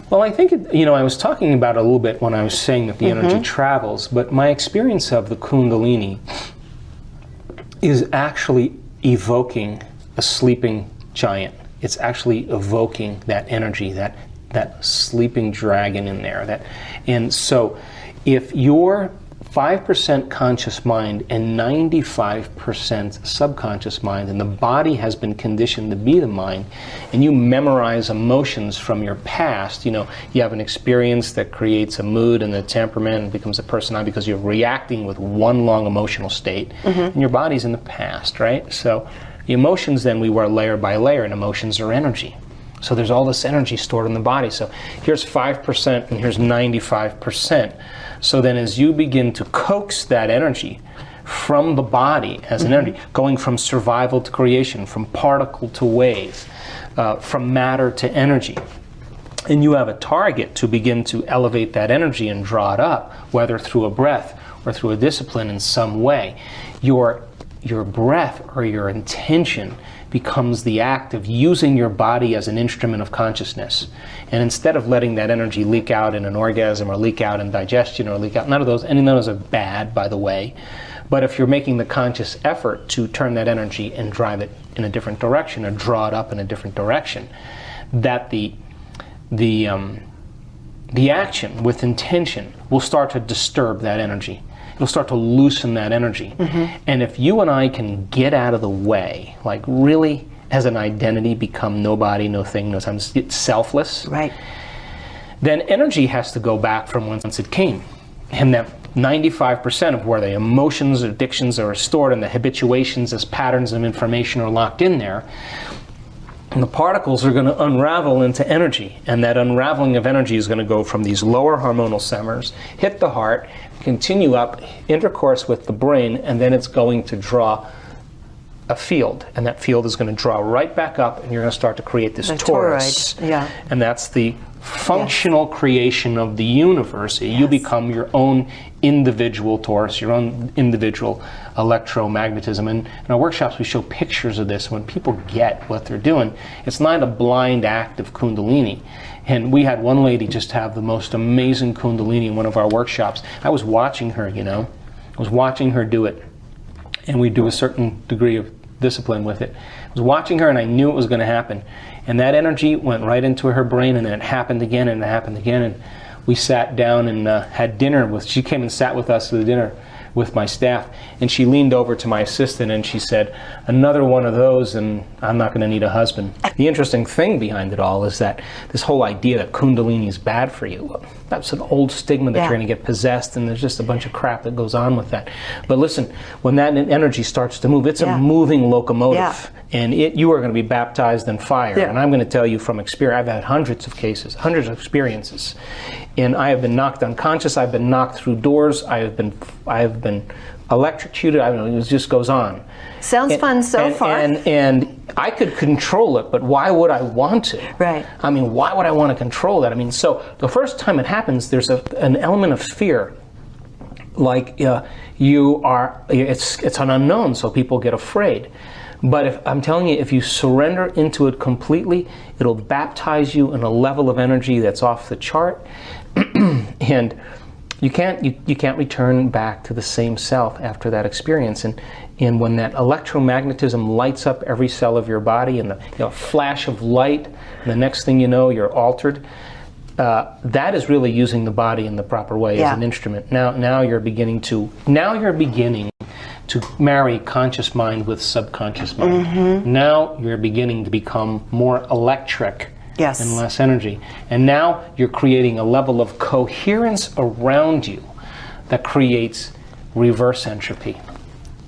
Well, I think, I was talking about it a little bit when I was saying that the energy travels, but my experience of the Kundalini is actually evoking a sleeping giant. It's actually evoking that energy, that sleeping dragon in there. And so if you're 5% conscious mind and 95% subconscious mind, and the body has been conditioned to be the mind, and you memorize emotions from your past, you have an experience that creates a mood and a temperament and becomes a personality because you're reacting with one long emotional state, and your body's in the past, right? So the emotions then we wear layer by layer, and emotions are energy. So there's all this energy stored in the body. So here's 5% and here's 95%. So then as you begin to coax that energy from the body as an energy, going from survival to creation, from particle to wave, from matter to energy, and you have a target to begin to elevate that energy and draw it up, whether through a breath or through a discipline in some way, your breath or your intention becomes the act of using your body as an instrument of consciousness. And instead of letting that energy leak out in an orgasm or leak out in digestion or leak out, any of those are bad, by the way. But if you're making the conscious effort to turn that energy and drive it in a different direction or draw it up in a different direction, that the action with intention will start to disturb that energy. It'll start to loosen that energy. And if you and I can get out of the way, like really as an identity become nobody, no thing, no time, it's selfless, right, then energy has to go back from whence it came. And that 95% of where the emotions, addictions are stored and the habituations as patterns of information are locked in there, and the particles are going to unravel into energy, and that unraveling of energy is going to go from these lower hormonal centers, hit the heart, continue up, intercourse with the brain, and then it's going to draw a field, and that field is going to draw right back up, and you're going to start to create this torus. Yeah. And that's the functional creation of the universe. You become your own individual torus, your own individual electromagnetism. And in our workshops we show pictures of this. When people get what they're doing, it's not a blind act of Kundalini. And we had one lady just have the most amazing Kundalini in one of our workshops. I was watching her, I was watching her do it. And we do a certain degree of discipline with it. I was watching her and I knew it was going to happen. And that energy went right into her brain, and then it happened again and it happened again. And we sat down and had dinner she came and sat with us at the dinner with my staff, and she leaned over to my assistant and she said, "Another one of those and I'm not going to need a husband." The interesting thing behind it all is that this whole idea that Kundalini is bad for you, that's an old stigma that you're going to get possessed, and there's just a bunch of crap that goes on with that. But listen, when that energy starts to move, it's a moving locomotive, and you are going to be baptized in fire. And I'm going to tell you from experience, I've had hundreds of cases, hundreds of experiences, and I have been knocked unconscious, I've been knocked through doors, I have been electrocuted, it just goes on. Sounds fun so far. And I could control it, but why would I want to? Right. I mean, why would I want to control that? So the first time it happens, there's an element of fear. Like it's an unknown, so people get afraid. But I'm telling you, if you surrender into it completely, it'll baptize you in a level of energy that's off the chart, and you can't return back to the same self after that experience. And when that electromagnetism lights up every cell of your body, and the flash of light, and the next thing you know, you're altered. That is really using the body in the proper way as an instrument. Now you're beginning to marry conscious mind with subconscious mind. Now you're beginning to become more electric and less energy. And now you're creating a level of coherence around you that creates reverse entropy.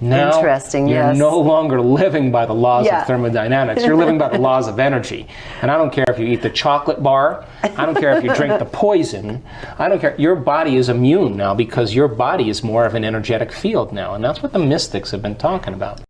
Now you're no longer living by the laws of thermodynamics. You're living by the laws of energy. And I don't care if you eat the chocolate bar. I don't care if you drink the poison. I don't care. Your body is immune now because your body is more of an energetic field now. And that's what the mystics have been talking about.